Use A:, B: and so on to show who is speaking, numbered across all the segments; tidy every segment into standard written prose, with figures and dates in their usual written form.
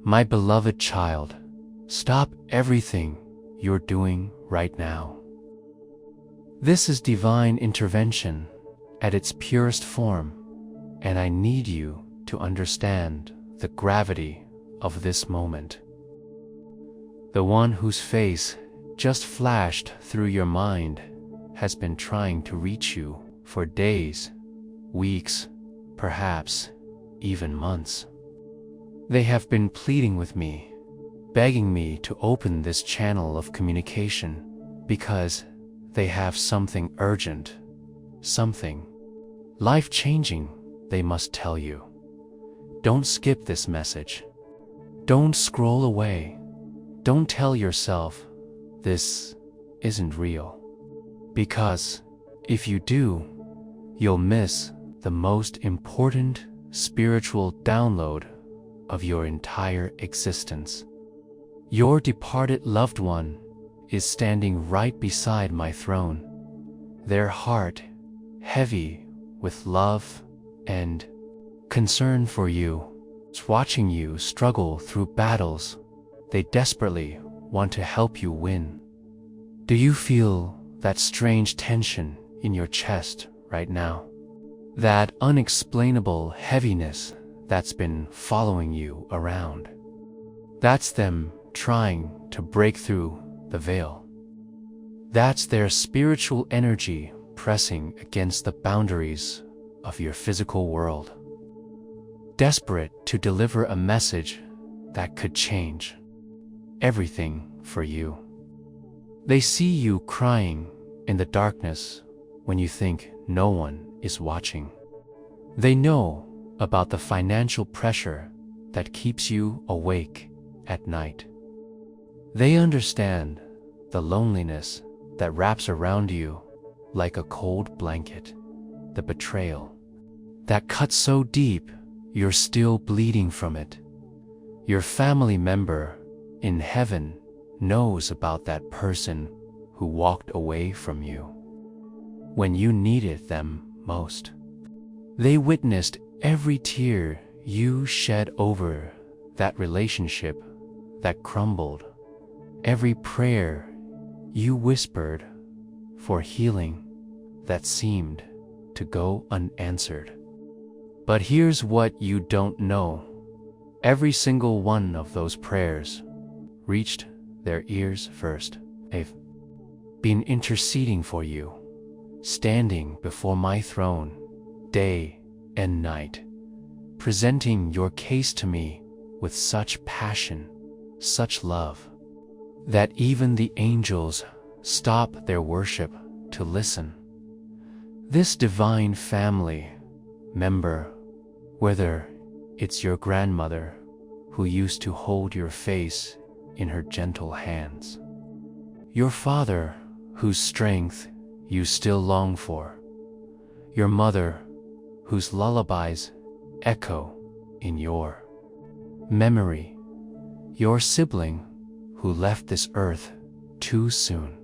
A: My beloved child, stop everything you're doing right now. This is divine intervention at its purest form, and I need you to understand the gravity of this moment. The one whose face just flashed through your mind has been trying to reach you for days, weeks, perhaps even months. They have been pleading with me, begging me to open this channel of communication because they have something urgent, something life-changing they must tell you. Don't skip this message. Don't scroll away. Don't tell yourself this isn't real. Because if you do, you'll miss the most important spiritual download of your entire existence. Your departed loved one is standing right beside my throne, their heart heavy with love and concern for you, watching you struggle through battles they desperately want to help you win. Do you feel that strange tension in your chest right now? That unexplainable heaviness that's been following you around? That's them trying to break through the veil. That's their spiritual energy pressing against the boundaries of your physical world, desperate to deliver a message that could change everything for you. They see you crying in the darkness when you think no one is watching. They know about the financial pressure that keeps you awake at night. They understand the loneliness that wraps around you like a cold blanket, the betrayal that cuts so deep you're still bleeding from it. Your family member in heaven knows about that person who walked away from you when you needed them most. They witnessed every tear you shed over that relationship that crumbled, every prayer you whispered for healing that seemed to go unanswered. But here's what you don't know. Every single one of those prayers reached their ears first. They've been interceding for you, standing before my throne day and night, presenting your case to me with such passion, such love, that even the angels stop their worship to listen. This divine family member, whether it's your grandmother who used to hold your face in her gentle hands, your father whose strength you still long for, your mother whose lullabies echo in your memory, your sibling who left this earth too soon,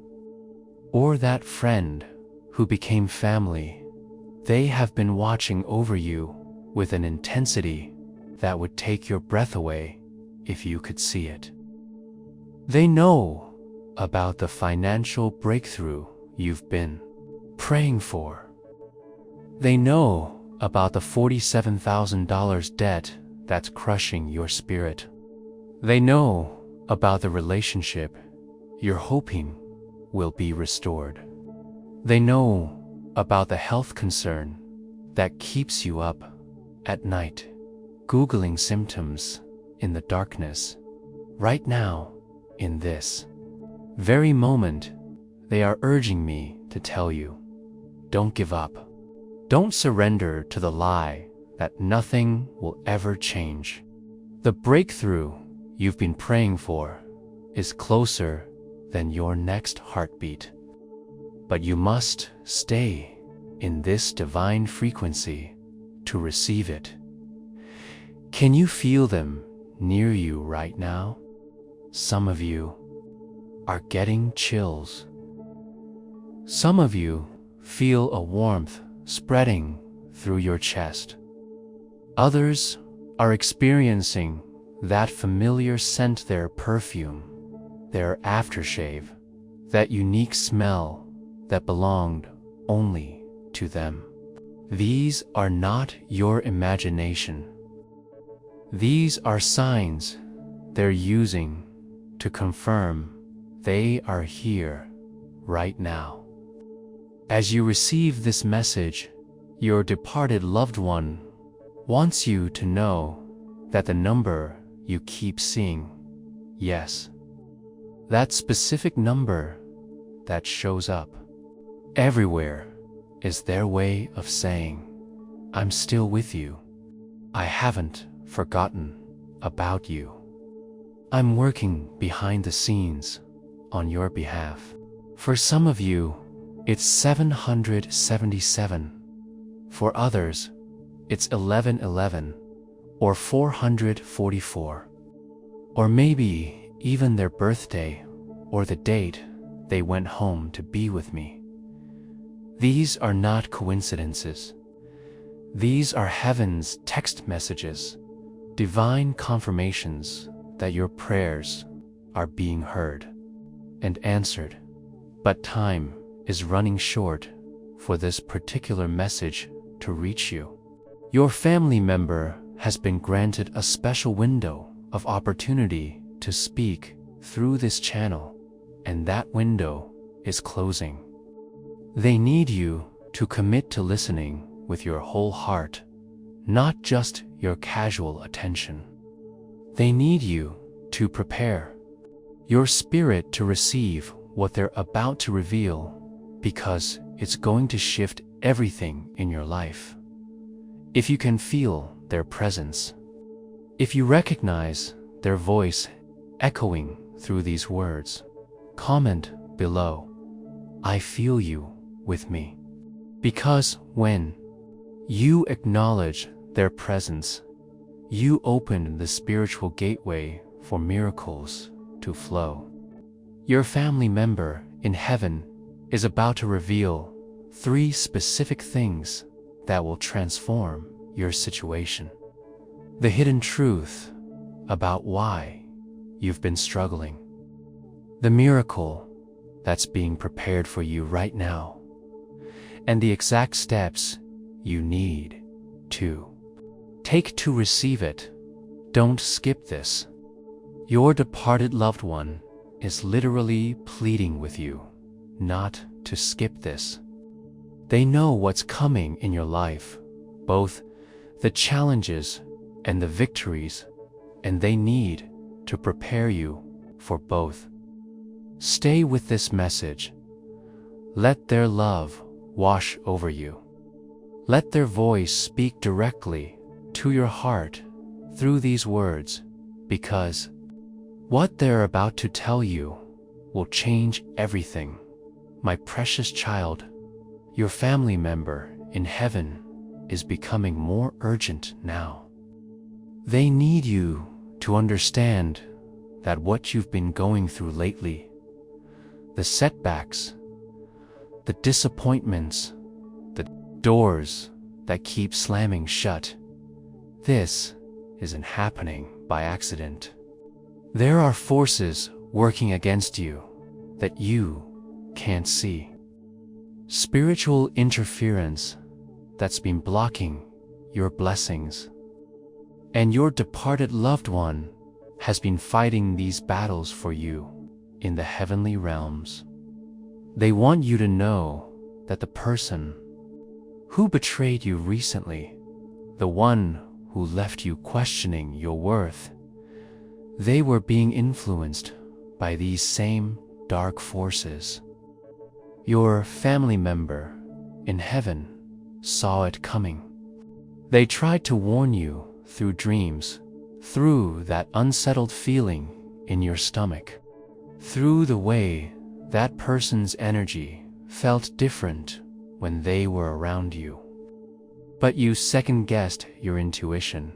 A: or that friend who became family. They have been watching over you with an intensity that would take your breath away if you could see it. They know about the financial breakthrough you've been praying for. They know about the $47,000 debt that's crushing your spirit. They know about the relationship you're hoping will be restored. They know about the health concern that keeps you up at night, Googling symptoms in the darkness. Right now, in this very moment, they are urging me to tell you, don't give up. Don't surrender to the lie that nothing will ever change. The breakthrough you've been praying for is closer than your next heartbeat. But you must stay in this divine frequency to receive it. Can you feel them near you right now? Some of you are getting chills. Some of you feel a warmth spreading through your chest. Others are experiencing that familiar scent, their perfume, their aftershave, that unique smell that belonged only to them. These are not your imagination. These are signs they're using to confirm they are here right now. As you receive this message, your departed loved one wants you to know that the number you keep seeing, yes, that specific number that shows up everywhere, is their way of saying, I'm still with you. I haven't forgotten about you. I'm working behind the scenes on your behalf. For some of you, it's 777. For others, it's 1111 or 444. Or maybe even their birthday or the date they went home to be with me. These are not coincidences. These are heaven's text messages, divine confirmations that your prayers are being heard and answered. But time is running short for this particular message to reach you. Your family member has been granted a special window of opportunity to speak through this channel, and that window is closing. They need you to commit to listening with your whole heart, not just your casual attention. They need you to prepare your spirit to receive what they're about to reveal, because it's going to shift everything in your life. If you can feel their presence, if you recognize their voice echoing through these words, comment below, I feel you with me. Because when you acknowledge their presence, you open the spiritual gateway for miracles to flow. Your family member in heaven is about to reveal 3 specific things that will transform your situation. The hidden truth about why you've been struggling. The miracle that's being prepared for you right now. And the exact steps you need to take to receive it. Don't skip this. Your departed loved one is literally pleading with you not to skip this. They know what's coming in your life, both the challenges and the victories, and they need to prepare you for both. Stay with this message. Let their love wash over you. Let their voice speak directly to your heart through these words, because what they're about to tell you will change everything. My precious child, your family member in heaven is becoming more urgent now. They need you to understand that what you've been going through lately, the setbacks, the disappointments, the doors that keep slamming shut, this isn't happening by accident. There are forces working against you that you can't see. Spiritual interference that's been blocking your blessings. And your departed loved one has been fighting these battles for you in the heavenly realms. They want you to know that the person who betrayed you recently, the one who left you questioning your worth, they were being influenced by these same dark forces. Your family member in heaven saw it coming. They tried to warn you through dreams, through that unsettled feeling in your stomach, through the way that person's energy felt different when they were around you. But you second-guessed your intuition,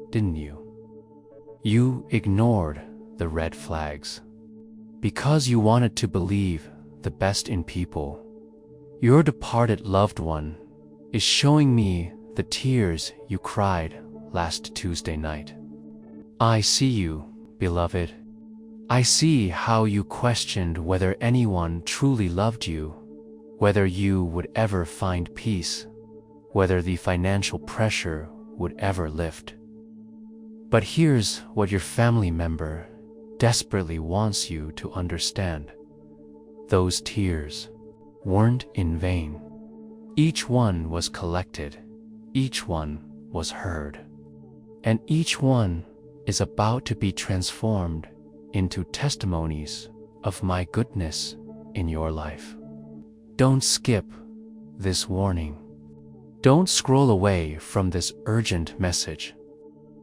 A: didn't you? You ignored the red flags because you wanted to believe the best in people. Your departed loved one is showing me the tears you cried last Tuesday night. I see you, beloved. I see how you questioned whether anyone truly loved you, whether you would ever find peace, whether the financial pressure would ever lift. But here's what your family member desperately wants you to understand. Those tears weren't in vain. Each one was collected, each one was heard, and each one is about to be transformed into testimonies of my goodness in your life. Don't skip this warning. Don't scroll away from this urgent message,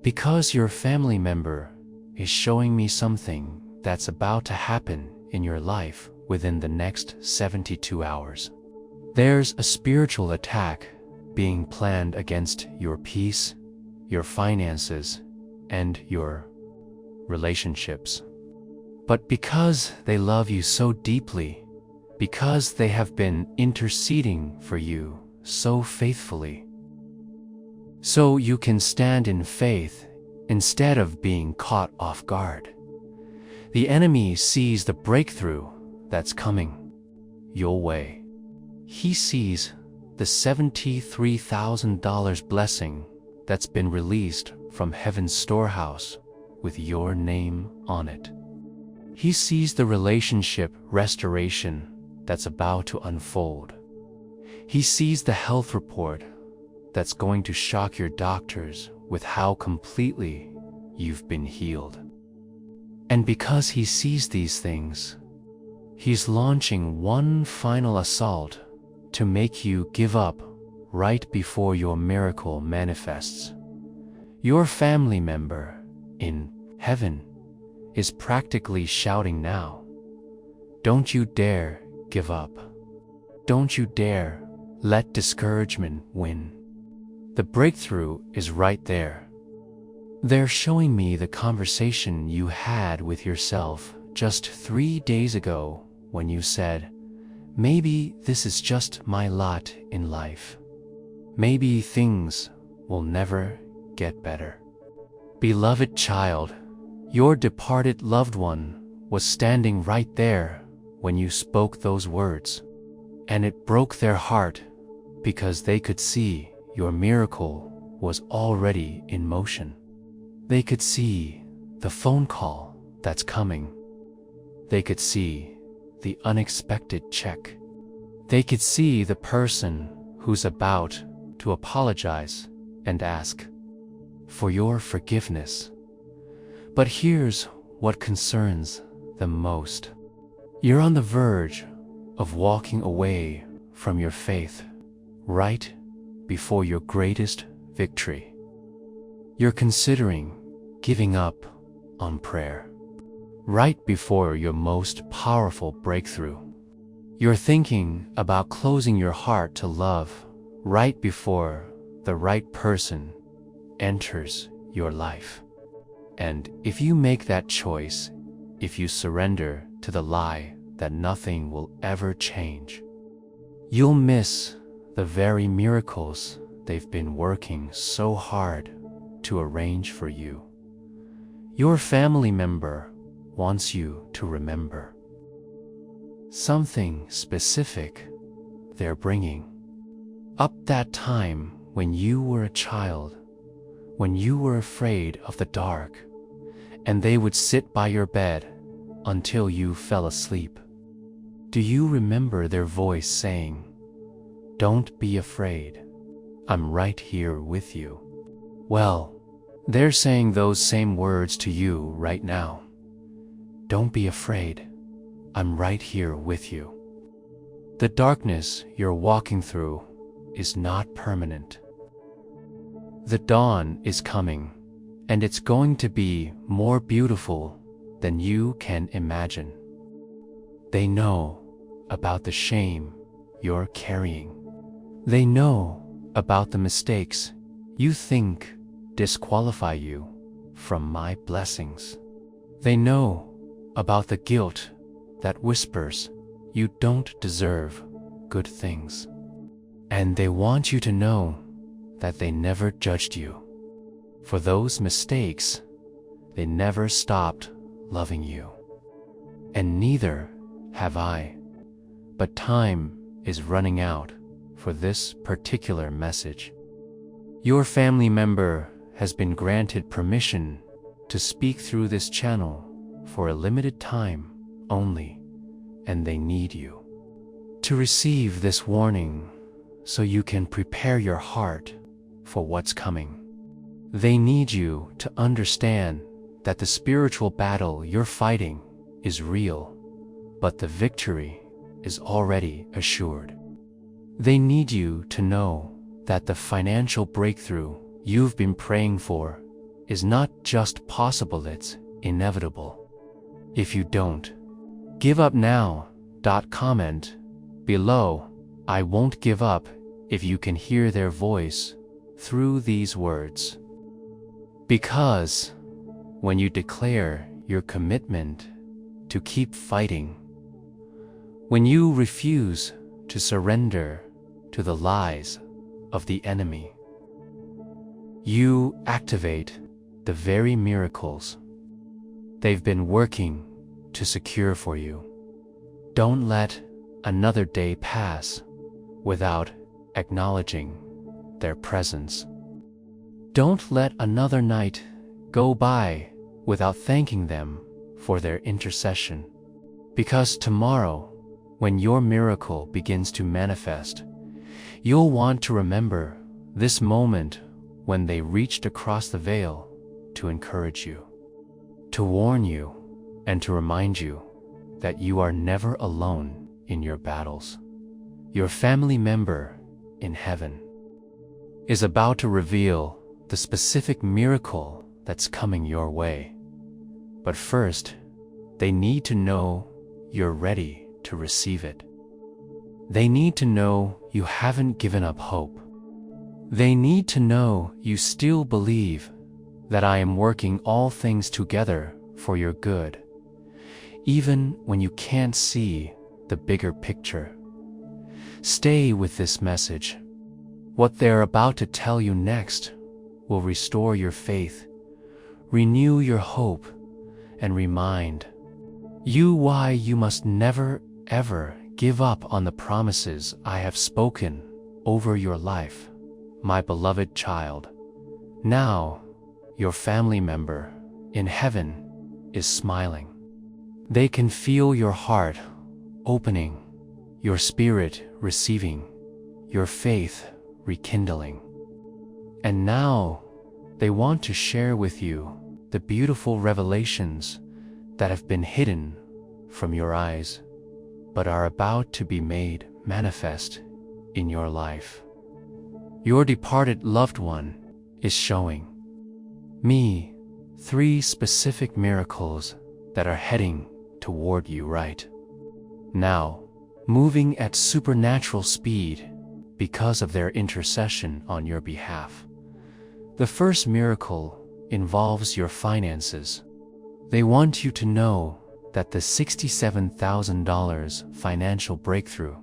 A: because your family member is showing me something that's about to happen in your life within the next 72 hours. There's a spiritual attack being planned against your peace, your finances, and your relationships. But because they love you so deeply, because they have been interceding for you so faithfully, so you can stand in faith instead of being caught off guard, the enemy sees the breakthrough that's coming your way. He sees the $73,000 blessing that's been released from heaven's storehouse with your name on it. He sees the relationship restoration that's about to unfold. He sees the health report that's going to shock your doctors with how completely you've been healed. And because he sees these things, he's launching one final assault to make you give up right before your miracle manifests. Your family member in heaven is practically shouting now, don't you dare give up. Don't you dare let discouragement win. The breakthrough is right there. They're showing me the conversation you had with yourself just 3 days ago when you said, maybe this is just my lot in life. Maybe things will never get better. Beloved child, your departed loved one was standing right there when you spoke those words, and it broke their heart because they could see your miracle was already in motion. They could see the phone call that's coming. They could see the unexpected check. They could see the person who's about to apologize and ask for your forgiveness. But here's what concerns them most. You're on the verge of walking away from your faith right before your greatest victory. You're considering giving up on prayer right before your most powerful breakthrough. You're thinking about closing your heart to love right before the right person enters your life. And if you make that choice, if you surrender to the lie that nothing will ever change, you'll miss the very miracles they've been working so hard to arrange for you. Your family member wants you to remember something specific they're bringing up that time when you were a child, when you were afraid of the dark, and they would sit by your bed until you fell asleep. Do you remember their voice saying, "Don't be afraid, I'm right here with you"? Well, they're saying those same words to you right now. Don't be afraid, I'm right here with you. The darkness you're walking through is not permanent. The dawn is coming, and it's going to be more beautiful than you can imagine. They know about the shame you're carrying. They know about the mistakes you think disqualify you from my blessings. They know about the guilt that whispers you don't deserve good things. And they want you to know that they never judged you for those mistakes. they never stopped loving you. And neither have I. But time is running out for this particular message. Your family member has been granted permission to speak through this channel for a limited time only, and they need you to receive this warning so you can prepare your heart for what's coming. They need you to understand that the spiritual battle you're fighting is real, but the victory is already assured. They need you to know that the financial breakthrough you've been praying for is not just possible, it's inevitable. If you don't give up now, comment below, "I won't give up," if you can hear their voice through these words. Because when you declare your commitment to keep fighting, when you refuse to surrender to the lies of the enemy, you activate the very miracles they've been working to secure for you. Don't let another day pass without acknowledging their presence. Don't let another night go by without thanking them for their intercession. Because tomorrow, when your miracle begins to manifest, you'll want to remember this moment when they reached across the veil to encourage you, to warn you, and to remind you that you are never alone in your battles. Your family member in heaven is about to reveal the specific miracle that's coming your way. But first, they need to know you're ready to receive it. They need to know you haven't given up hope. They need to know you still believe that I am working all things together for your good, even when you can't see the bigger picture. Stay with this message. What they're about to tell you next will restore your faith, renew your hope, and remind you why you must never, ever give up on the promises I have spoken over your life, my beloved child. Now, your family member in heaven is smiling. They can feel your heart opening, your spirit receiving, your faith rekindling. And now, they want to share with you the beautiful revelations that have been hidden from your eyes, but are about to be made manifest in your life. Your departed loved one is showing me 3 specific miracles that are heading toward you right now, moving at supernatural speed because of their intercession on your behalf. The first miracle involves your finances. They want you to know that the $67,000 financial breakthrough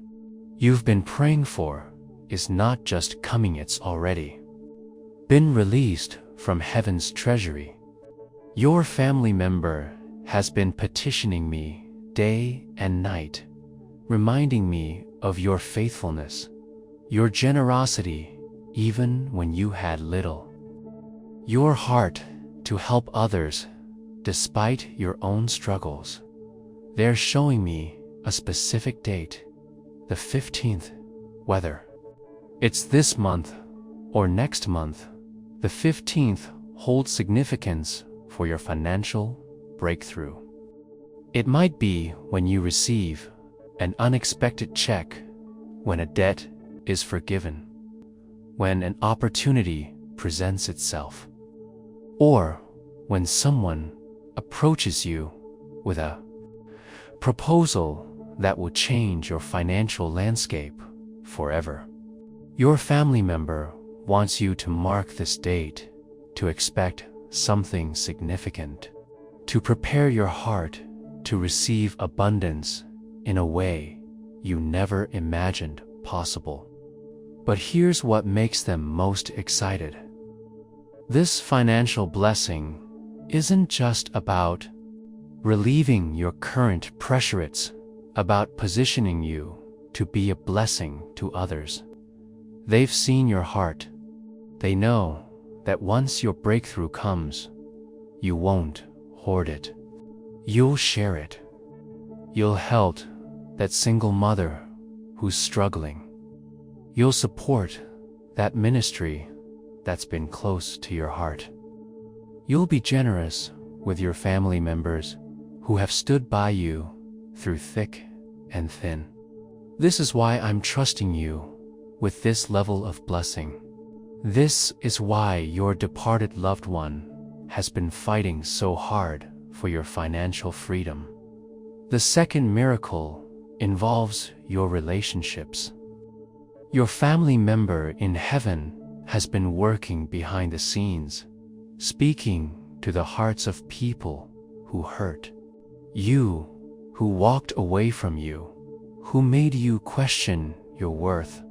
A: you've been praying for is not just coming, it's already been released from heaven's treasury. Your family member has been petitioning me day and night, reminding me of your faithfulness, your generosity, even when you had little, your heart to help others despite your own struggles. They're showing me a specific date, the 15th, whether it's this month or next month. The 15th holds significance for your financial breakthrough. It might be when you receive an unexpected check, when a debt is forgiven, when an opportunity presents itself, or when someone approaches you with a proposal that will change your financial landscape forever. Your family member wants you to mark this date, to expect something significant, to prepare your heart to receive abundance in a way you never imagined possible. But here's what makes them most excited. This financial blessing isn't just about relieving your current pressure, it's about positioning you to be a blessing to others. They've seen your heart. They know that once your breakthrough comes, you won't hoard it. You'll share it. You'll help that single mother who's struggling. You'll support that ministry that's been close to your heart. You'll be generous with your family members who have stood by you through thick and thin. This is why I'm trusting you with this level of blessing. This is why your departed loved one has been fighting so hard for your financial freedom. The second miracle involves your relationships. Your family member in heaven has been working behind the scenes, speaking to the hearts of people who hurt you, who walked away from you, who made you question your worth.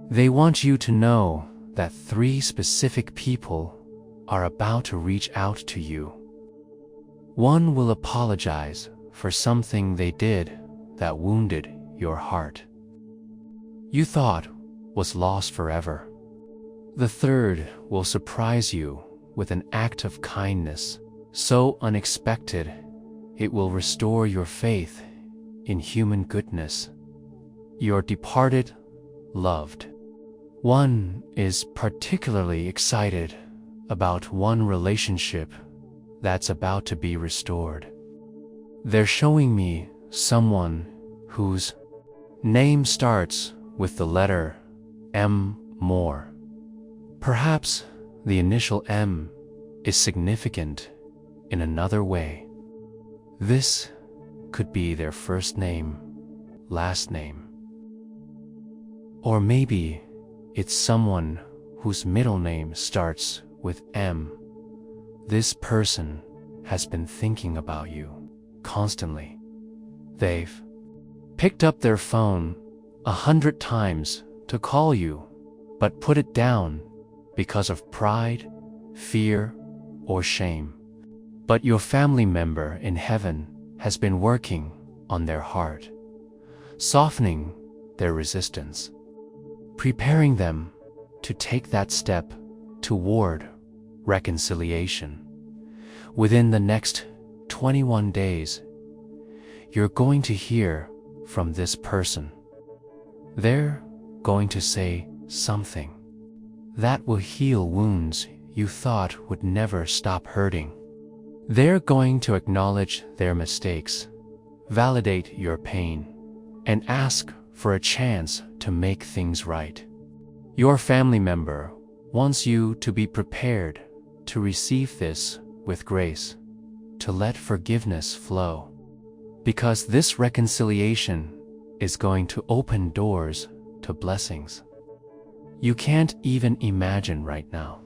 A: They want you to know that 3 specific people are about to reach out to you. One will apologize for something they did that wounded your heart. You thought was lost forever. The third will surprise you with an act of kindness so unexpected it will restore your faith in human goodness. Your departed loved one is particularly excited about one relationship that's about to be restored. They're showing me someone whose name starts with the letter M. More. Perhaps the initial M is significant in another way. This could be their first name, last name. Or maybe it's someone whose middle name starts with M. This person has been thinking about you constantly. They've picked up their phone 100 times to call you, but put it down because of pride, fear, or shame. But your family member in heaven has been working on their heart, softening their resistance, preparing them to take that step toward reconciliation. Within the next 21 days, you're going to hear from this person. They're going to say something that will heal wounds you thought would never stop hurting. They're going to acknowledge their mistakes, validate your pain, and ask for a chance to make things right. Your family member wants you to be prepared to receive this with grace, to let forgiveness flow, because this reconciliation is going to open doors to blessings you can't even imagine right now.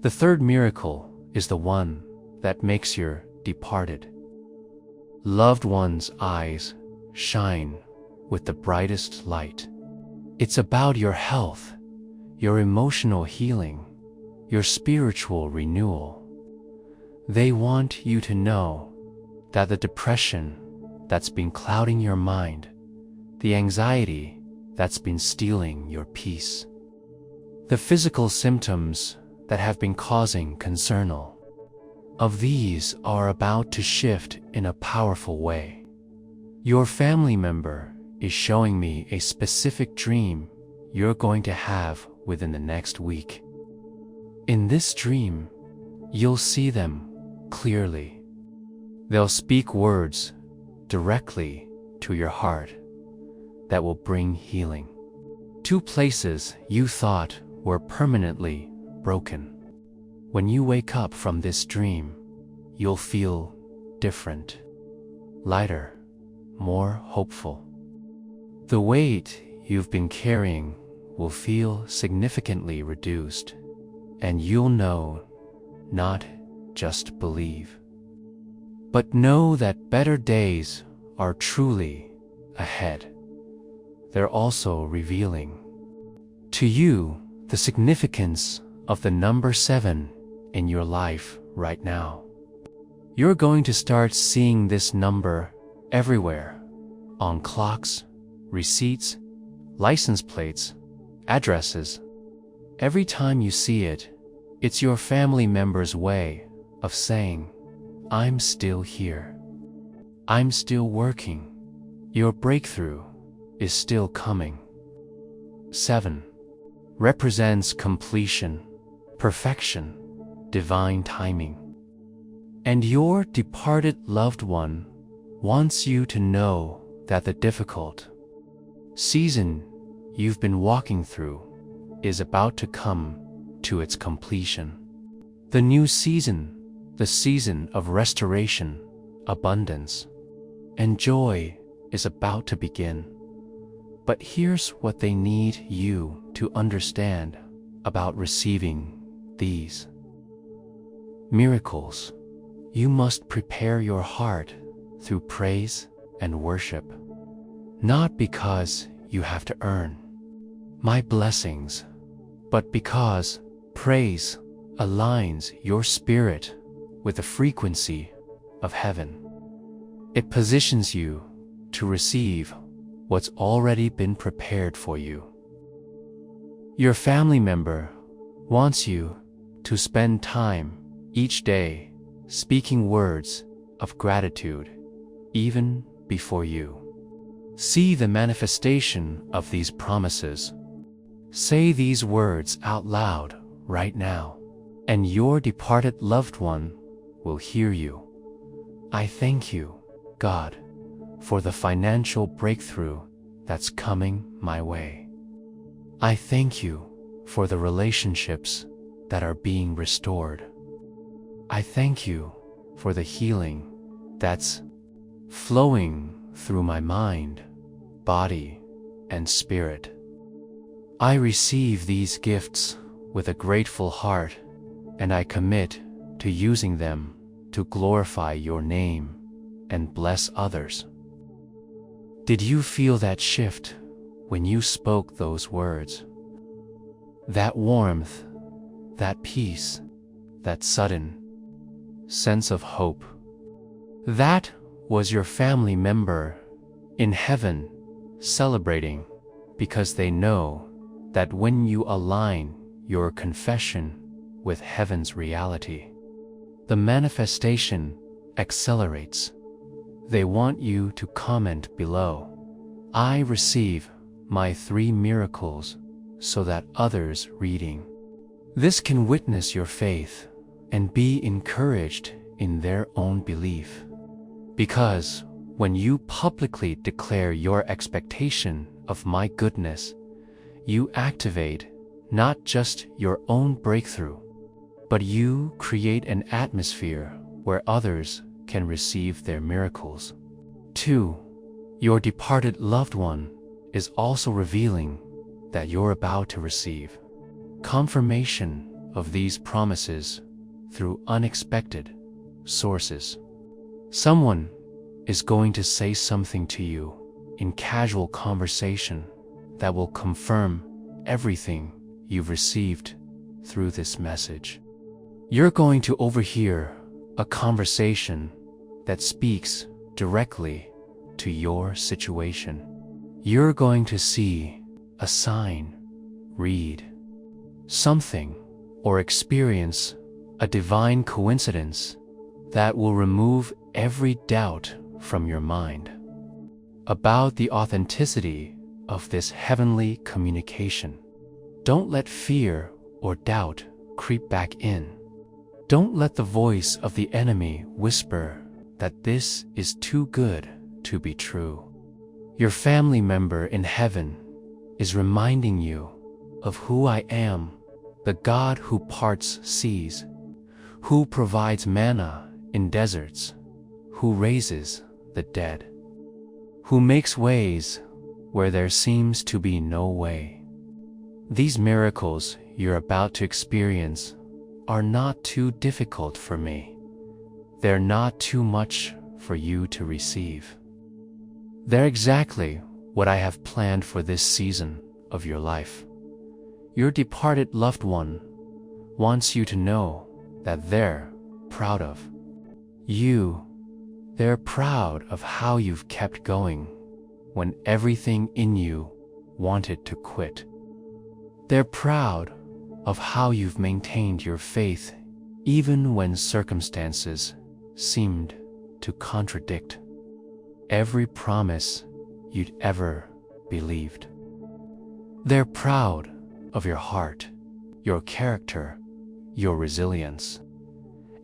A: The third miracle is the one that makes your departed loved one's eyes shine with the brightest light. It's about your health, your emotional healing, your spiritual renewal. They want you to know that the depression that's been clouding your mind, the anxiety that's been stealing your peace, the physical symptoms that have been causing concern, of these are about to shift in a powerful way. Your family member is showing me a specific dream you're going to have within the next week. In this dream, you'll see them clearly. They'll speak words directly to your heart that will bring healing. 2 places you thought were permanently broken. When you wake up from this dream, you'll feel different, lighter, more hopeful. The weight you've been carrying will feel significantly reduced, and you'll know, not just believe, but know that better days are truly ahead. They're also revealing to you the significance of the number 7 in your life right now. You're going to start seeing this number everywhere, on clocks, receipts, license plates, addresses. Every time you see it, it's your family member's way of saying, I'm still here. I'm still working. Your breakthrough is still coming. 7. Represents completion, perfection, divine timing. And your departed loved one wants you to know that the difficult season you've been walking through is about to come to its completion. The new season, the season of restoration, abundance, and joy is about to begin. But here's what they need you to understand about receiving these miracles. You must prepare your heart through praise and worship, not because you have to earn my blessings, but because praise aligns your spirit with the frequency of heaven. It positions you to receive what's already been prepared for you. Your family member wants you to spend time each day speaking words of gratitude, even before you see the manifestation of these promises. Say these words out loud right now, and your departed loved one will hear you. I thank you, God, for the financial breakthrough that's coming my way. I thank you for the relationships that are being restored. I thank you for the healing that's flowing through my mind, body, and spirit. I receive these gifts with a grateful heart, and I commit to using them to glorify your name and bless others. Did you feel that shift when you spoke those words? That warmth, that peace, that sudden sense of hope. That was your family member in heaven celebrating, because they know that when you align your confession with heaven's reality, the manifestation accelerates. They want you to comment below, I receive my 3 miracles, so that others reading this can witness your faith and be encouraged in their own belief. Because when you publicly declare your expectation of my goodness, you activate not just your own breakthrough, but you create an atmosphere where others can receive their miracles. 2. Your departed loved one is also revealing that you're about to receive confirmation of these promises through unexpected sources. Someone is going to say something to you in casual conversation that will confirm everything you've received through this message. You're going to overhear a conversation that speaks directly to your situation. You're going to see a sign, read something, or experience a divine coincidence that will remove every doubt from your mind about the authenticity of this heavenly communication. Don't let fear or doubt creep back in. Don't let the voice of the enemy whisper that this is too good to be true. Your family member in heaven is reminding you of who I am, the God who parts seas, who provides manna in deserts, who raises the dead, who makes ways where there seems to be no way. These miracles you're about to experience are not too difficult for me. They're not too much for you to receive. They're exactly what I have planned for this season of your life. Your departed loved one wants you to know that their proud of. They're proud of how you've kept going when everything in you wanted to quit. They're proud of how you've maintained your faith even when circumstances seemed to contradict every promise you'd ever believed. They're proud of your heart, your character, your resilience,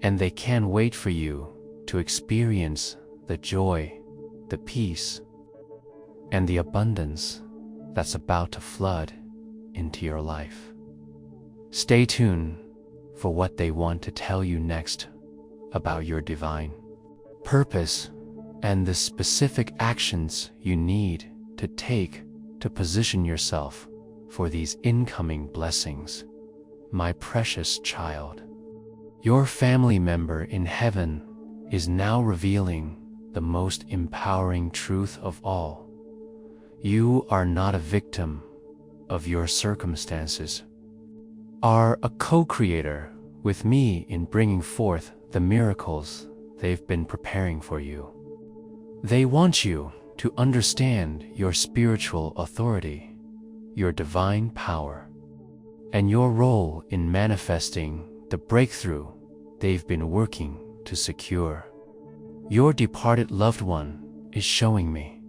A: and they can't wait for you to experience the joy, the peace, and the abundance that's about to flood into your life. Stay tuned for what they want to tell you next about your divine purpose and the specific actions you need to take to position yourself for these incoming blessings. My precious child, your family member in heaven is now revealing the most empowering truth of all. You are not a victim of your circumstances. Are a co-creator with me in bringing forth the miracles they've been preparing for you. They want you to understand your spiritual authority, your divine power, and your role in manifesting the breakthrough they've been working to secure. Your departed loved one is showing me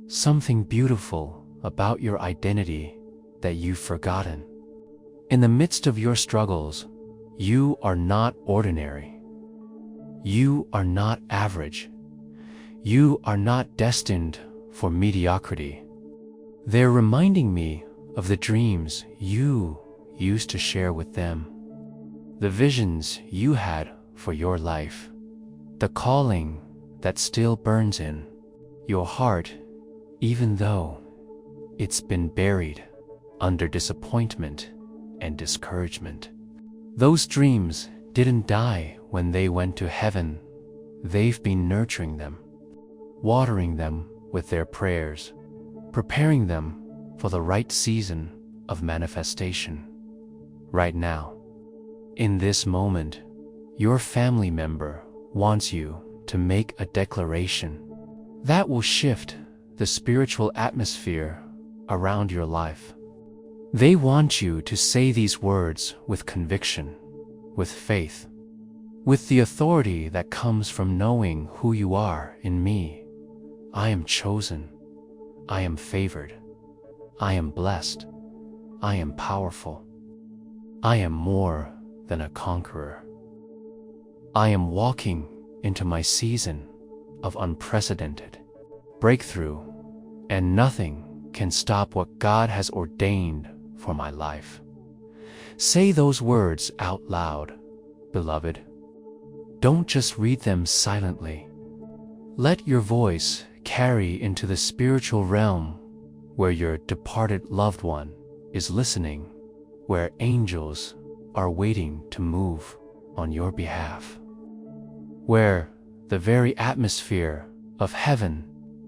A: something beautiful about your identity that you've forgotten. In the midst of your struggles, you are not ordinary. You are not average. You are not destined for mediocrity. They're reminding me of the dreams you used to share with them, the visions you had for your life, the calling that still burns in your heart, even though it's been buried under disappointment and discouragement. Those dreams didn't die when they went to heaven. They've been nurturing them, watering them with their prayers, preparing them for the right season of manifestation. Right now, in this moment, your family member wants you to make a declaration that will shift the spiritual atmosphere around your life. They want you to say these words with conviction, with faith, with the authority that comes from knowing who you are in me. I am chosen. I am favored. I am blessed. I am powerful. I am more than a conqueror. I am walking into my season of unprecedented breakthrough, and nothing can stop what God has ordained for my life. Say those words out loud, beloved. Don't just read them silently. Let your voice carry into the spiritual realm where your departed loved one is listening, where angels are waiting to move on your behalf, where the very atmosphere of heaven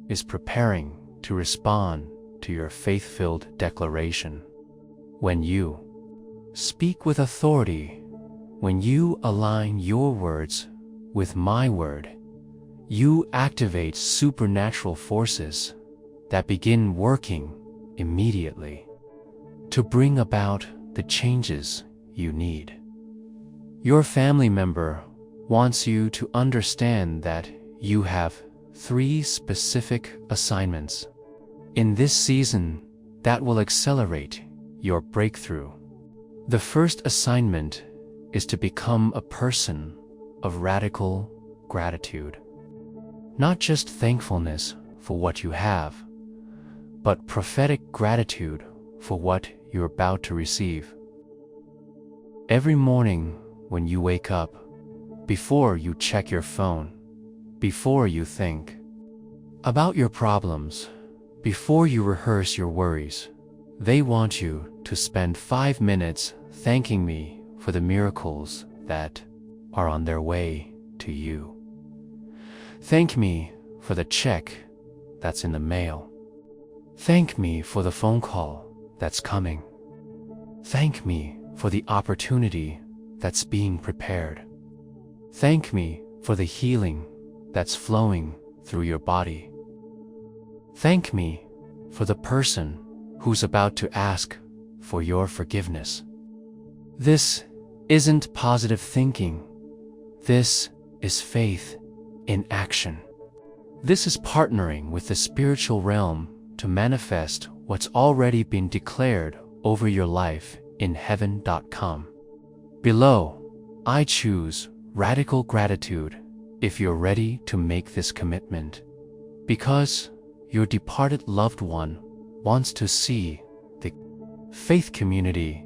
A: is preparing to respond to your faith-filled declaration. When you speak with authority, when you align your words with my word, you activate supernatural forces that begin working immediately to bring about the changes you need. Your family member wants you to understand that you have 3 specific assignments in this season that will accelerate your breakthrough. The first assignment is to become a person of radical gratitude. Not just thankfulness for what you have, but prophetic gratitude for what you're about to receive. Every morning when you wake up, before you check your phone, before you think about your problems, before you rehearse your worries, they want you to spend 5 minutes thanking me for the miracles that are on their way to you. Thank me for the check that's in the mail. Thank me for the phone call that's coming. Thank me for the opportunity that's being prepared. Thank me for the healing that's flowing through your body. Thank me for the person who's about to ask for your forgiveness. This isn't positive thinking. This is faith in action. This is partnering with the spiritual realm to manifest what's already been declared over your life in heaven.com. Below, I choose radical gratitude if you're ready to make this commitment, because your departed loved one wants to see the faith community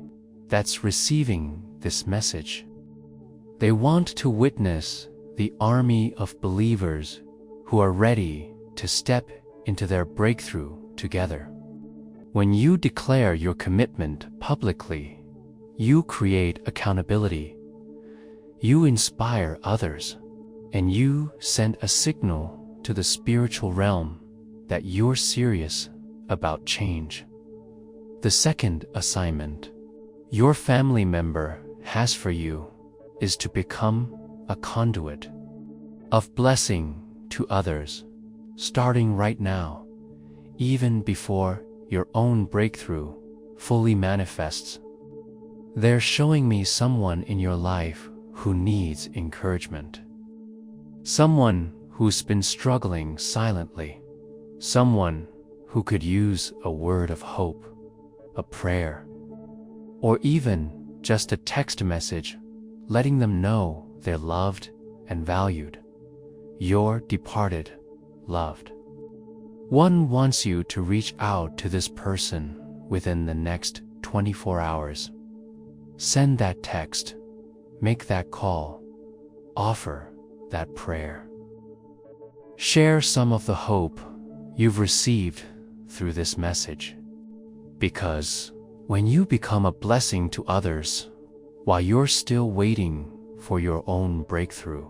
A: that's receiving this message. They want to witness the army of believers who are ready to step into their breakthrough together. When you declare your commitment publicly, you create accountability, you inspire others, and you send a signal to the spiritual realm that you're serious about change. The second assignment your family member has for you is to become a conduit of blessing to others, starting right now, even before your own breakthrough fully manifests. They're showing me someone in your life who needs encouragement. Someone who's been struggling silently. Someone who could use a word of hope, a prayer, or even just a text message letting them know they're loved and valued. You're departed, loved. One wants you to reach out to this person within the next 24 hours. Send that text, make that call, offer that prayer. Share some of the hope you've received through this message. Because when you become a blessing to others while you're still waiting for your own breakthrough,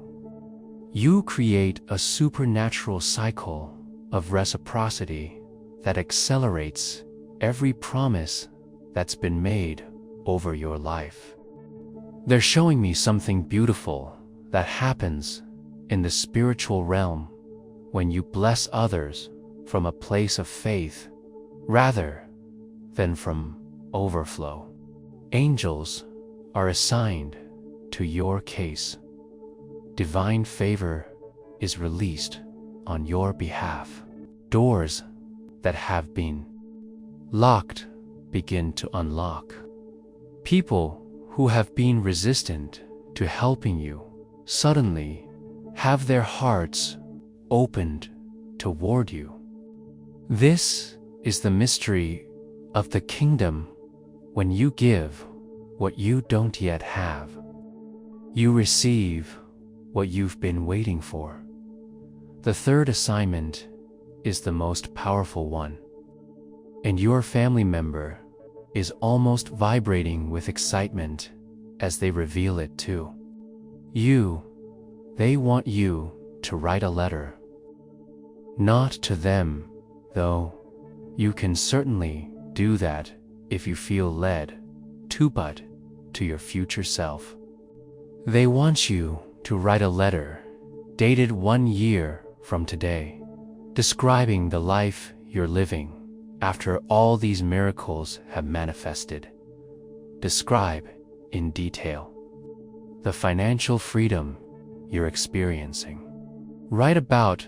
A: you create a supernatural cycle of reciprocity that accelerates every promise that's been made over your life. They're showing me something beautiful that happens in the spiritual realm when you bless others from a place of faith rather than from overflow. Angels are assigned to your case. Divine favor is released on your behalf. Doors that have been locked begin to unlock. People who have been resistant to helping you suddenly have their hearts opened toward you. This is the mystery of the kingdom. When you give what you don't yet have, you receive what you've been waiting for. The third assignment is the most powerful one, and your family member is almost vibrating with excitement as they reveal it too. They want you to write a letter. Not to them, though. You can certainly do that if you feel led to, but to your future self. They want you to write a letter dated 1 year from today, describing the life you're living after all these miracles have manifested. Describe in detail the financial freedom you're experiencing. Write about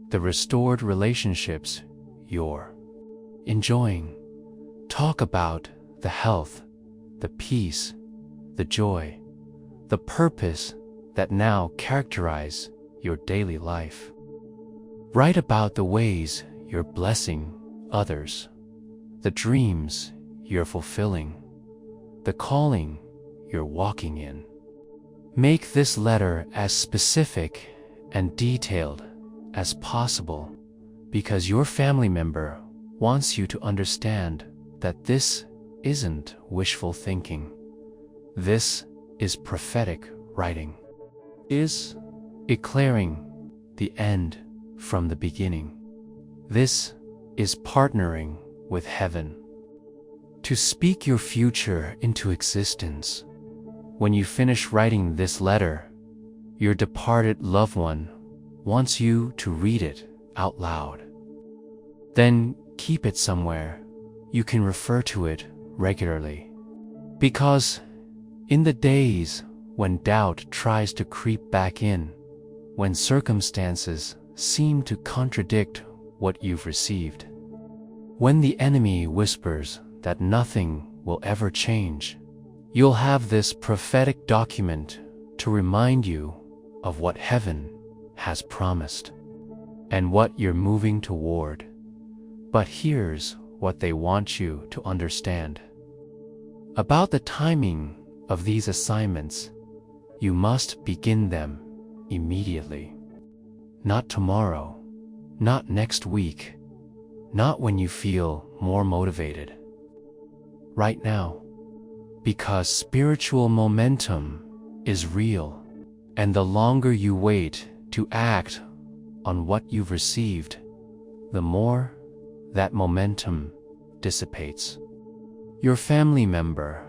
A: the restored relationships you're enjoying. Talk about the health, the peace, the joy, the purpose that now characterize your daily life. Write about the ways you're blessing others, the dreams you're fulfilling, the calling you're walking in. Make this letter as specific and detailed as possible, because your family member wants you to understand that this isn't wishful thinking. This is prophetic writing. Is declaring the end from the beginning. This is partnering with heaven to speak your future into existence. When you finish writing this letter, your departed loved one wants you to read it out loud. Then keep it somewhere you can refer to it regularly. Because in the days when doubt tries to creep back in, when circumstances seem to contradict what you've received, when the enemy whispers that nothing will ever change, you'll have this prophetic document to remind you of what heaven has promised and what you're moving toward. But here's what they want you to understand. About the timing of these assignments, you must begin them immediately. Not tomorrow, not next week, not when you feel more motivated. Right now. Because spiritual momentum is real, and the longer you wait to act on what you've received, the more that momentum dissipates. Your family member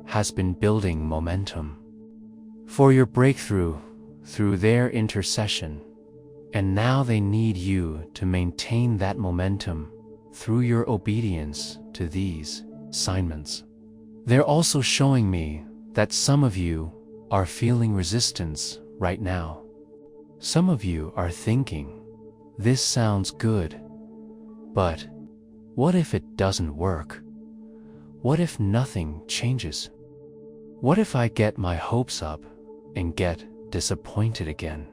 A: has been building momentum for your breakthrough through their intercession, and now they need you to maintain that momentum through your obedience to these assignments. They're also showing me that some of you are feeling resistance right now. Some of you are thinking, this sounds good, but what if it doesn't work? What if nothing changes? What if I get my hopes up and get disappointed again?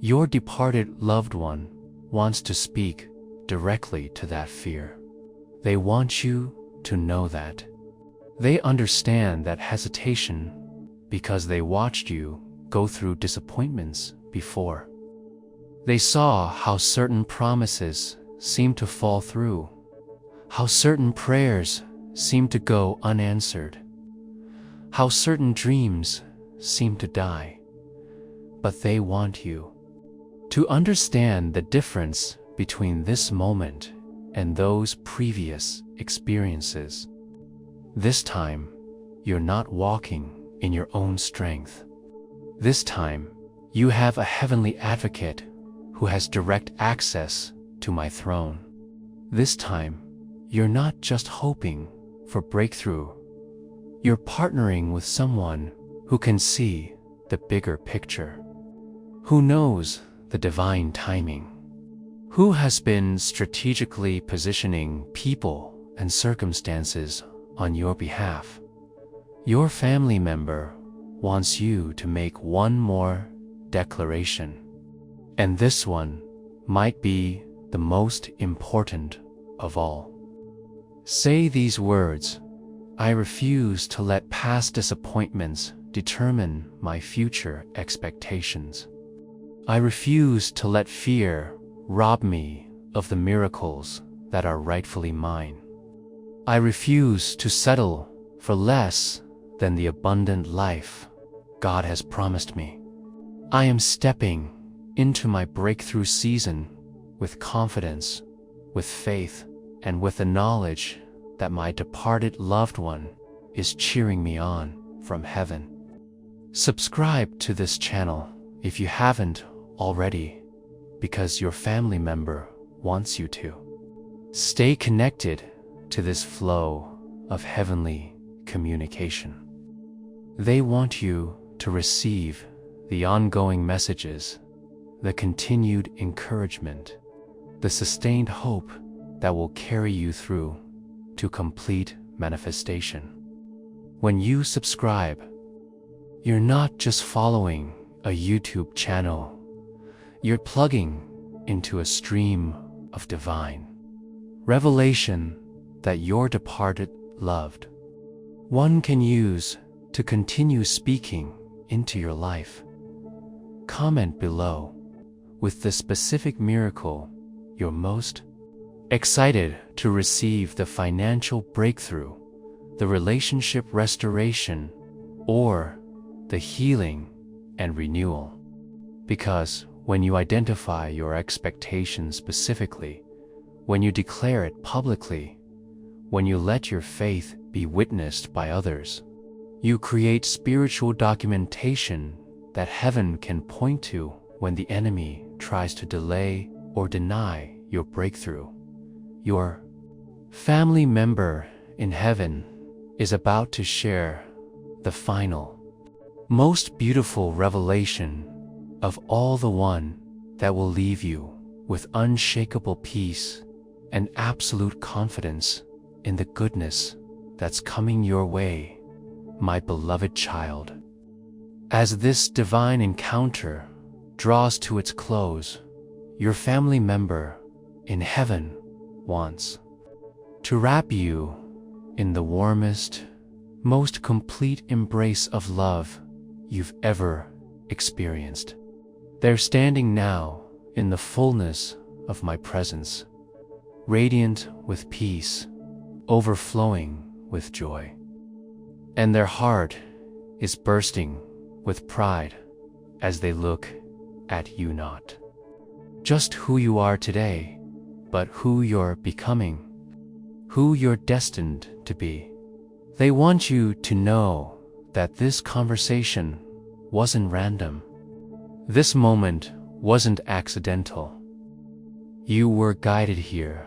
A: Your departed loved one wants to speak directly to that fear. They want you to know that. They understand that hesitation because they watched you go through disappointments before. They saw how certain promises seemed to fall through, how certain prayers seemed to go unanswered, how certain dreams seemed to die. But they want you to understand the difference between this moment and those previous experiences. This time, you're not walking in your own strength. This time, you have a heavenly advocate who has direct access to my throne. This time, you're not just hoping for breakthrough. You're partnering with someone who can see the bigger picture, who knows the divine timing, who has been strategically positioning people and circumstances on your behalf. Your family member wants you to make one more declaration, and this one might be the most important of all. Say these words: I refuse to let past disappointments determine my future expectations. I refuse to let fear rob me of the miracles that are rightfully mine. I refuse to settle for less than the abundant life God has promised me. I am stepping into my breakthrough season with confidence, with faith, and with the knowledge that my departed loved one is cheering me on from heaven. Subscribe to this channel if you haven't already, because your family member wants you to. Stay connected to this flow of heavenly communication. They want you to receive the ongoing messages, the continued encouragement, the sustained hope that will carry you through to complete manifestation. When you subscribe, you're not just following a YouTube channel, you're plugging into a stream of divine revelation that your departed loved one can use to continue speaking into your life. Comment below with the specific miracle you're most excited to receive: the financial breakthrough, the relationship restoration, or the healing and renewal. Because when you identify your expectations specifically, when you declare it publicly, when you let your faith be witnessed by others, you create spiritual documentation that heaven can point to when the enemy tries to delay or deny your breakthrough. Your family member in heaven is about to share the final, most beautiful revelation of all, the one that will leave you with unshakable peace and absolute confidence in the goodness that's coming your way, my beloved child. As this divine encounter draws to its close, your family member in heaven wants to wrap you in the warmest, most complete embrace of love you've ever experienced. They're standing now in the fullness of my presence, radiant with peace, overflowing with joy. And their heart is bursting with pride as they look at you, not just who you are today, but who you're becoming, who you're destined to be. They want you to know that this conversation wasn't random. This moment wasn't accidental. You were guided here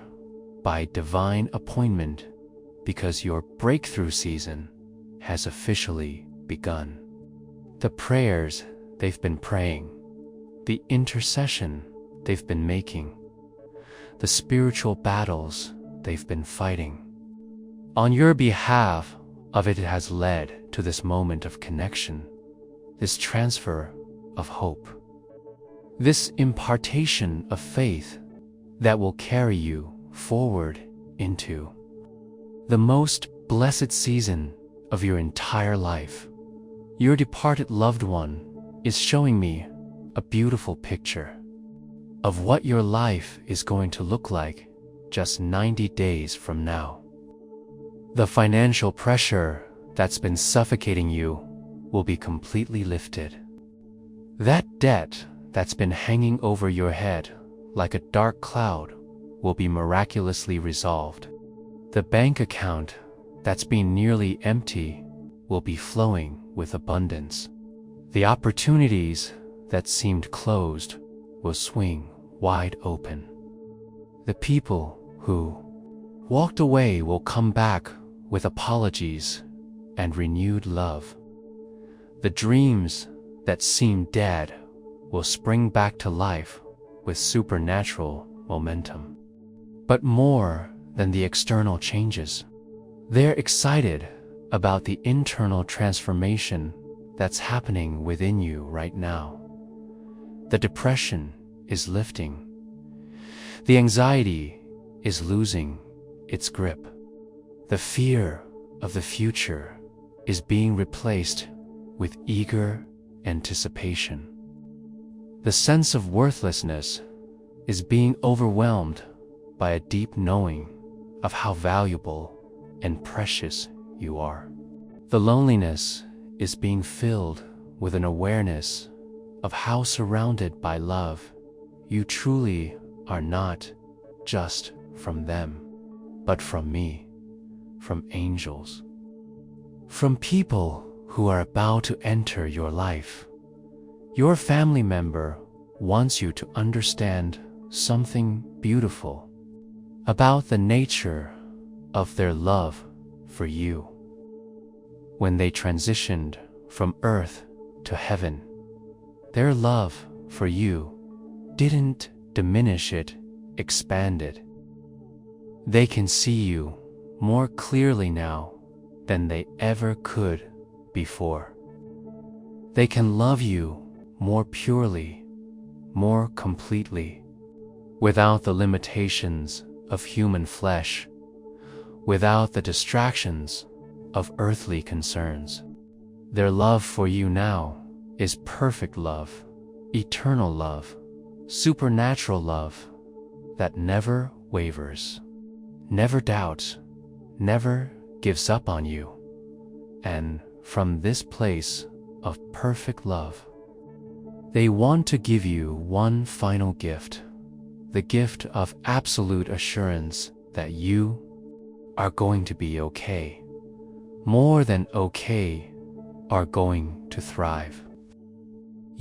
A: by divine appointment because your breakthrough season has officially begun. The prayers they've been praying, the intercession they've been making, the spiritual battles they've been fighting on your behalf of it has led to this moment of connection, this transfer of hope, this impartation of faith that will carry you forward into the most blessed season of your entire life. Your departed loved one is showing me a beautiful picture of what your life is going to look like just 90 days from now. The financial pressure that's been suffocating you will be completely lifted. That debt that's been hanging over your head like a dark cloud will be miraculously resolved. The bank account that's been nearly empty will be flowing with abundance. The opportunities that seemed closed will swing wide open. The people who walked away will come back with apologies and renewed love. The dreams that seemed dead will spring back to life with supernatural momentum. But more than the external changes, they're excited about the internal transformation that's happening within you right now. The depression is lifting. The anxiety is losing its grip. The fear of the future is being replaced with eager anticipation. The sense of worthlessness is being overwhelmed by a deep knowing of how valuable and precious you are. The loneliness is being filled with an awareness of how surrounded by love you truly are, not just from them, but from me, from angels, from people who are about to enter your life. Your family member wants you to understand something beautiful about the nature of their love for you. When they transitioned from earth to heaven, their love for you didn't diminish, it expanded. They can see you more clearly now than they ever could before. They can love you more purely, more completely, without the limitations of human flesh, without the distractions of earthly concerns. Their love for you now is perfect love, eternal love, supernatural love that never wavers, never doubts, never gives up on you. And from this place of perfect love, they want to give you one final gift, the gift of absolute assurance that you are going to be okay. More than okay, are going to thrive.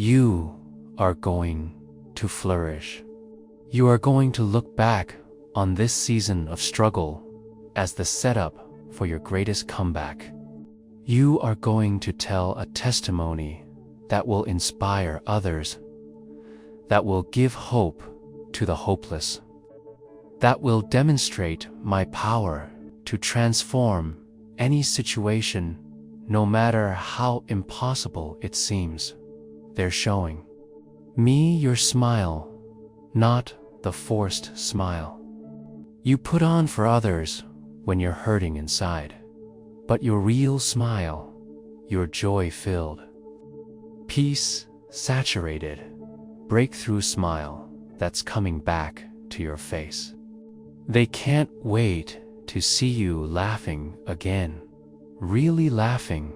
A: You are going to flourish. You are going to look back on this season of struggle as the setup for your greatest comeback. You are going to tell a testimony that will inspire others, that will give hope to the hopeless, that will demonstrate my power to transform any situation, no matter how impossible it seems. They're showing me your smile, not the forced smile you put on for others when you're hurting inside, but your real smile, your joy-filled, peace-saturated, breakthrough smile that's coming back to your face. They can't wait to see you laughing again, really laughing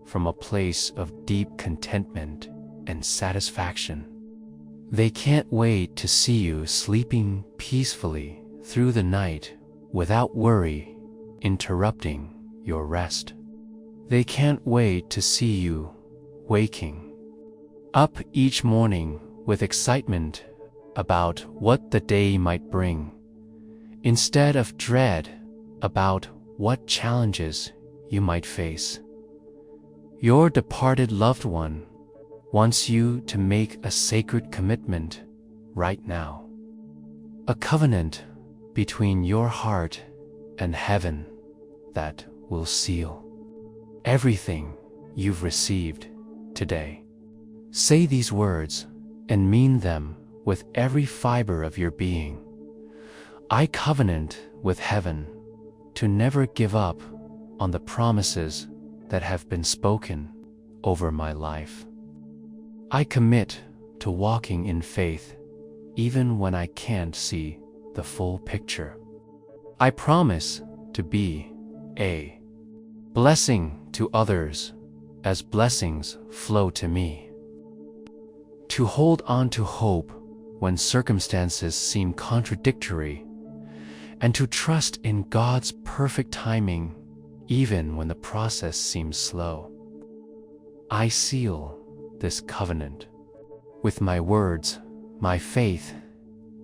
A: from a place of deep contentment and satisfaction. They can't wait to see you sleeping peacefully through the night without worry interrupting your rest. They can't wait to see you waking up each morning with excitement about what the day might bring, instead of dread about what challenges you might face. Your departed loved one wants you to make a sacred commitment right now. A covenant between your heart and heaven that will seal everything you've received today. Say these words and mean them with every fiber of your being. I covenant with heaven to never give up on the promises that have been spoken over my life. I commit to walking in faith even when I can't see the full picture. I promise to be a blessing to others as blessings flow to me. To hold on to hope when circumstances seem contradictory, and to trust in God's perfect timing even when the process seems slow. I seal this covenant with my words, my faith,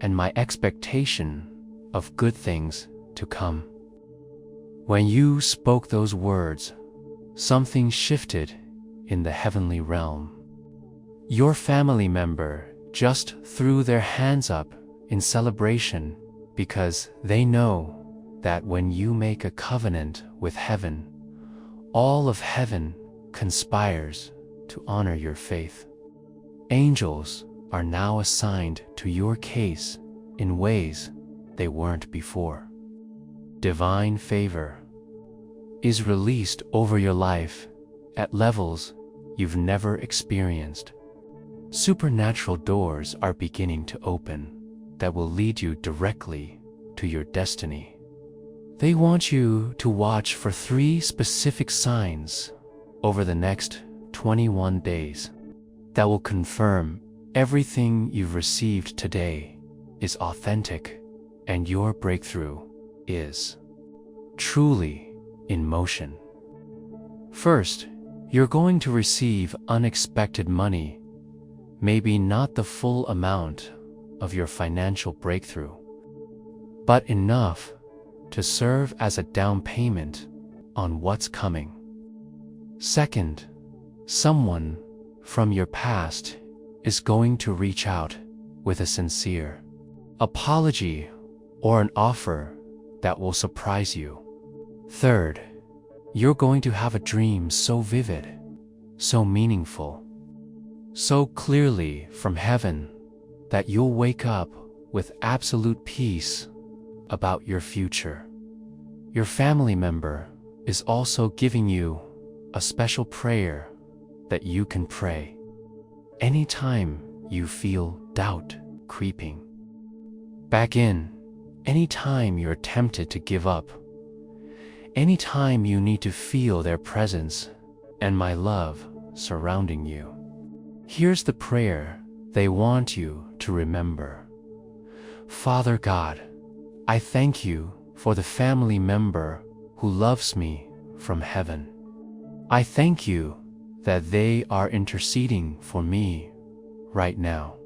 A: and my expectation of good things to come. When you spoke those words, something shifted in the heavenly realm. Your family member just threw their hands up in celebration because they know that when you make a covenant with heaven, all of heaven conspires to honor your faith. Angels are now assigned to your case in ways they weren't before. Divine favor is released over your life at levels you've never experienced. Supernatural doors are beginning to open that will lead you directly to your destiny. They want you to watch for 3 specific signs over the next 21 days that will confirm everything you've received today is authentic and your breakthrough is truly in motion. First, you're going to receive unexpected money, maybe not the full amount of your financial breakthrough, but enough to serve as a down payment on what's coming. Second, someone from your past is going to reach out with a sincere apology or an offer that will surprise you. Third, you're going to have a dream so vivid, so meaningful, so clearly from heaven that you'll wake up with absolute peace about your future. Your family member is also giving you a special prayer that you can pray anytime you feel doubt creeping back in, anytime you're tempted to give up, anytime you need to feel their presence and my love surrounding you. Here's the prayer they want you to remember. Father God, I thank you for the family member who loves me from heaven. I thank you that they are interceding for me right now.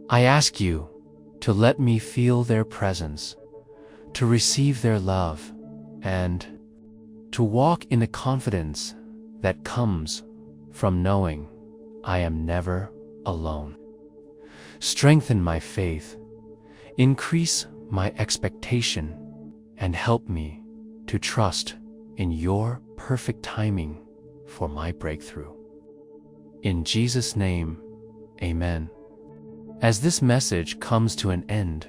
A: I ask you to let me feel their presence, to receive their love, and to walk in the confidence that comes from knowing I am never alone. Strengthen my faith, increase my expectation, and help me to trust in your perfect timing for my breakthrough. In Jesus' name, amen. As this message comes to an end,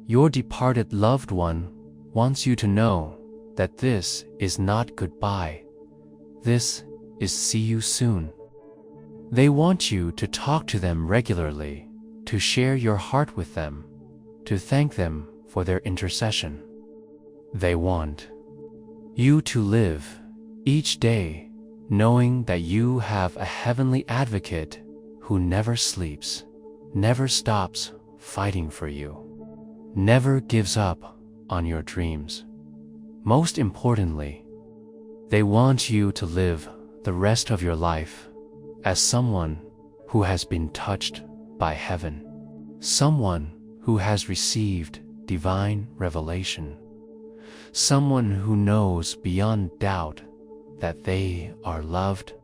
A: your departed loved one wants you to know that this is not goodbye. This is see you soon. They want you to talk to them regularly, to share your heart with them, to thank them for their intercession. They want you to live each day knowing that you have a heavenly advocate who never sleeps, never stops fighting for you, never gives up on your dreams. Most importantly, they want you to live the rest of your life as someone who has been touched by heaven, someone who has received divine revelation, someone who knows beyond doubt that they are loved,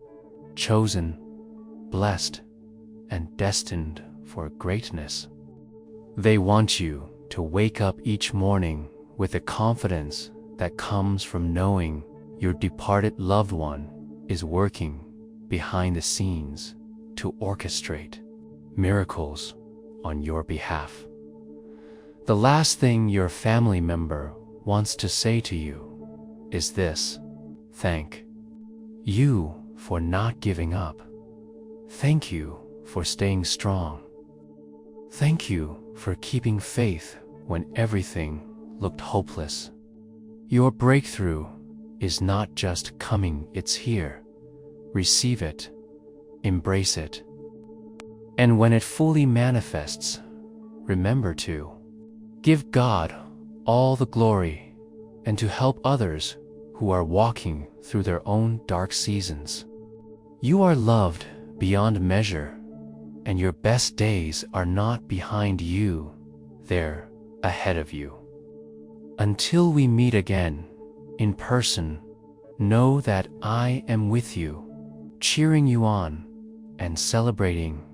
A: chosen, blessed, and destined for greatness. They want you to wake up each morning with the confidence that comes from knowing your departed loved one is working behind the scenes to orchestrate miracles on your behalf. The last thing your family member wants to say to you is this: thank you for not giving up. Thank you for staying strong. Thank you for keeping faith when everything looked hopeless. Your breakthrough is not just coming, it's here. Receive it, embrace it, and when it fully manifests, remember to give God all the glory and to help others who are walking through their own dark seasons. You are loved beyond measure, and your best days are not behind you, they're ahead of you. Until we meet again in person, know that I am with you, cheering you on and celebrating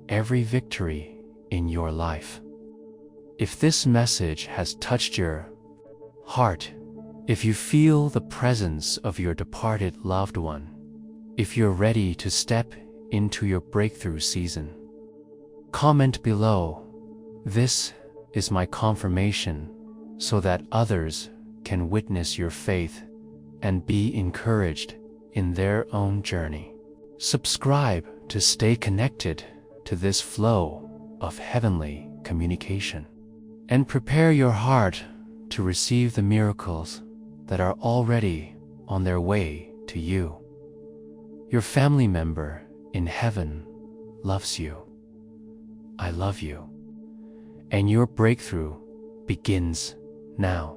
A: every victory in your life. If this message has touched your heart, if you feel the presence of your departed loved one, if you're ready to step into your breakthrough season, comment below. This is my confirmation so that others can witness your faith and be encouraged in their own journey. Subscribe to stay connected to this flow of heavenly communication, and prepare your heart to receive the miracles that are already on their way to you. Your family member in heaven loves you. I love you. And your breakthrough begins now.